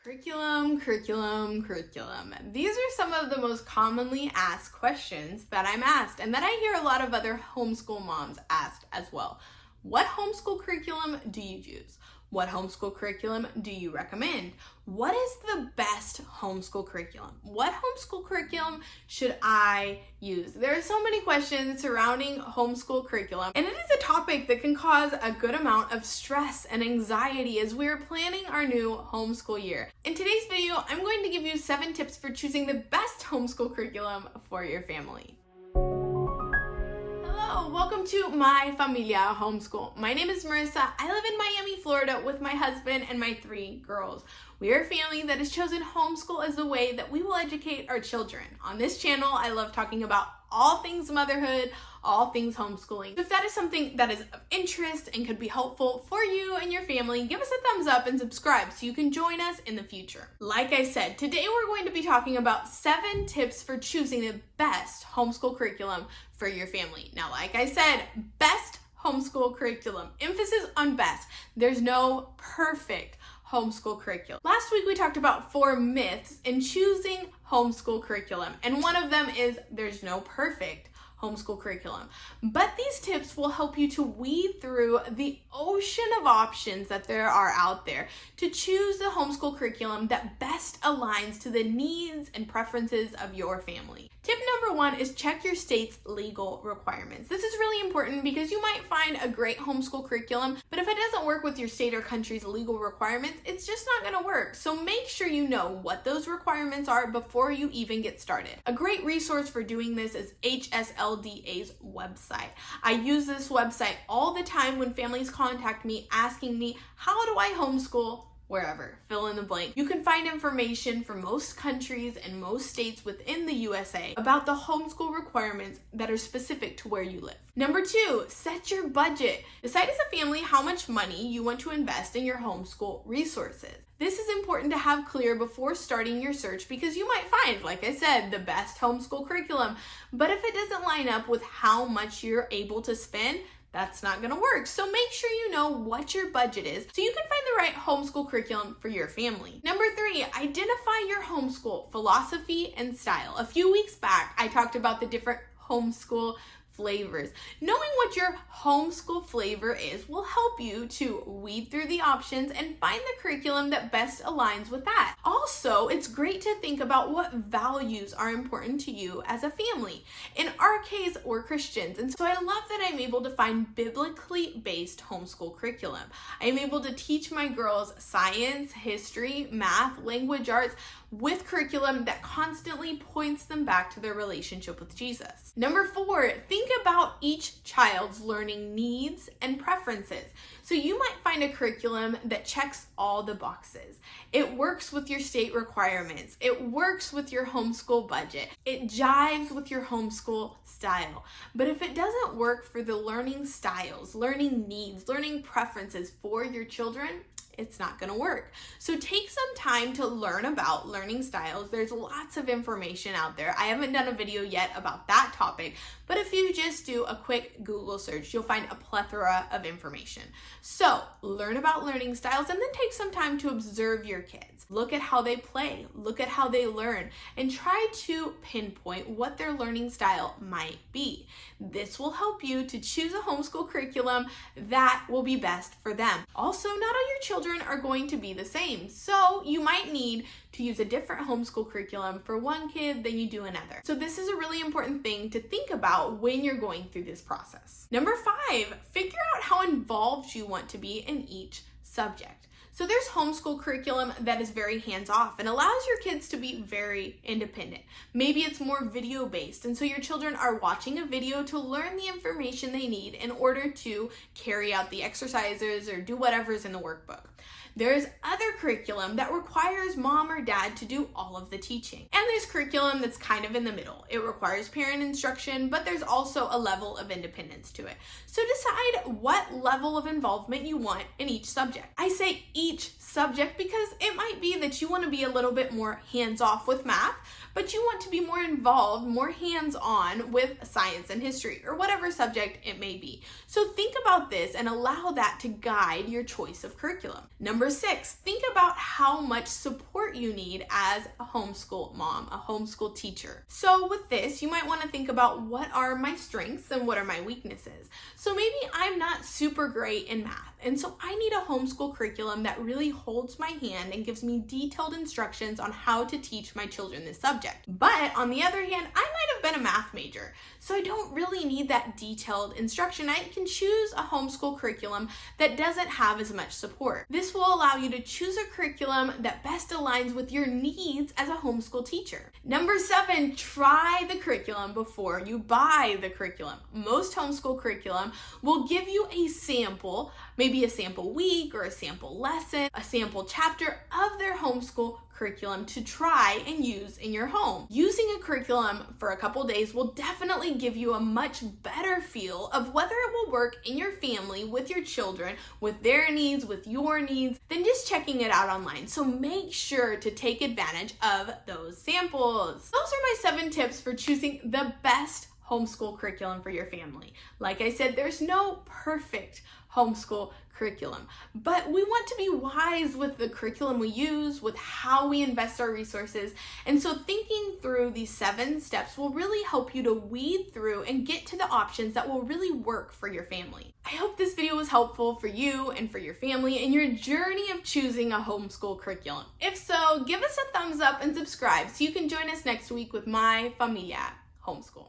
Curriculum. These are some of the most commonly asked questions that I'm asked and that I hear a lot of other homeschool moms asked as well. What homeschool curriculum do you use? What homeschool curriculum do you recommend? What is the best homeschool curriculum? What homeschool curriculum should I use? There are so many questions surrounding homeschool curriculum, and it is a topic that can cause a good amount of stress and anxiety as we are planning our new homeschool year. In today's video, I'm going to give you 7 tips for choosing the best homeschool curriculum for your family. Hello, welcome to My Familia Homeschool. My name is Marissa. I live in Miami, Florida with my husband and my 3 girls. We are a family that has chosen homeschool as the way that we will educate our children. On this channel, I love talking about all things motherhood, all things homeschooling. If that is something that is of interest and could be helpful for you and your family, give us a thumbs up and subscribe so you can join us in the future. Like I said, today we're going to be talking about 7 tips for choosing the best homeschool curriculum for your family. Now, like I said, best homeschool curriculum. Emphasis on best. There's no perfect homeschool curriculum. Last week we talked about 4 myths in choosing homeschool curriculum, and one of them is there's no perfect homeschool curriculum. But these tips will help you to weed through the ocean of options that there are out there to choose the homeschool curriculum that best aligns to the needs and preferences of your family. Tip number 1 is check your state's legal requirements. This is really important because you might find a great homeschool curriculum, but if it doesn't work with your state or country's legal requirements, it's just not going to work. So make sure you know what those requirements are before you even get started. A great resource for doing this is HSLDA's website. I use this website all the time when families contact me asking me, how do I homeschool? Wherever, fill in the blank. You can find information from most countries and most states within the USA about the homeschool requirements that are specific to where you live. Number 2, set your budget. Decide as a family how much money you want to invest in your homeschool resources. This is important to have clear before starting your search because you might find, like I said, the best homeschool curriculum. But if it doesn't line up with how much you're able to spend, that's not going to work. So make sure you know what your budget is so you can find the right homeschool curriculum for your family. Number 3, identify your homeschool philosophy and style. A few weeks back, I talked about the different homeschool flavors. Knowing what your homeschool flavor is will help you to weed through the options and find the curriculum that best aligns with that. Also, it's great to think about what values are important to you as a family. In our case, we're Christians, and so I love that I'm able to find biblically based homeschool curriculum. I'm able to teach my girls science, history, math, language arts with curriculum that constantly points them back to their relationship with Jesus. Number 4, think about each child's learning needs and preferences. So you might find a curriculum that checks all the boxes. It works with your state requirements. It works with your homeschool budget. It jives with your homeschool style. But if it doesn't work for the learning styles, learning needs, learning preferences for your children, it's not going to work. So take some time to learn about learning styles. There's lots of information out there. I haven't done a video yet about that topic, but if you just do a quick Google search, you'll find a plethora of information. So learn about learning styles and then take some time to observe your kids. Look at how they play, look at how they learn, and try to pinpoint what their learning style might be. This will help you to choose a homeschool curriculum that will be best for them. Also, not all your children are going to be the same, so you might need to use a different homeschool curriculum for one kid than you do another. So this is a really important thing to think about when you're going through this process. Number 5, figure out how involved you want to be in each subject. So there's homeschool curriculum that is very hands-off and allows your kids to be very independent. Maybe it's more video-based, and so your children are watching a video to learn the information they need in order to carry out the exercises or do whatever's in the workbook. There's other curriculum that requires mom or dad to do all of the teaching. And there's curriculum that's kind of in the middle. It requires parent instruction, but there's also a level of independence to it. So decide what level of involvement you want in each subject. I say each subject because it might be that you want to be a little bit more hands-off with math, but you want to be more involved, more hands-on with science and history or whatever subject it may be. So think about this and allow that to guide your choice of curriculum. Number Number 6, think about how much support you need as a homeschool mom, a homeschool teacher. So with this, you might want to think about what are my strengths and what are my weaknesses. So maybe I'm not super great in math, and so I need a homeschool curriculum that really holds my hand and gives me detailed instructions on how to teach my children this subject. But on the other hand, I might have been a math major, so I don't really need that detailed instruction. I can choose a homeschool curriculum that doesn't have as much support. This will allow you to choose a curriculum that best aligns with your needs as a homeschool teacher. Number 7, try the curriculum before you buy the curriculum. Most homeschool curriculum will give you a sample, maybe a sample week or a sample lesson, a sample chapter of their homeschool curriculum to try and use in your home. Using a curriculum for a couple days will definitely give you a much better feel of whether it will work in your family, with your children, with their needs, with your needs, than just checking it out online. So make sure to take advantage of those samples. Those are my 7 tips for choosing the best homeschool curriculum for your family. Like I said, there's no perfect homeschool curriculum, but we want to be wise with the curriculum we use, with how we invest our resources. And so thinking through these 7 steps will really help you to weed through and get to the options that will really work for your family. I hope this video was helpful for you and for your family in your journey of choosing a homeschool curriculum. If so, give us a thumbs up and subscribe so you can join us next week with My Familia Homeschool.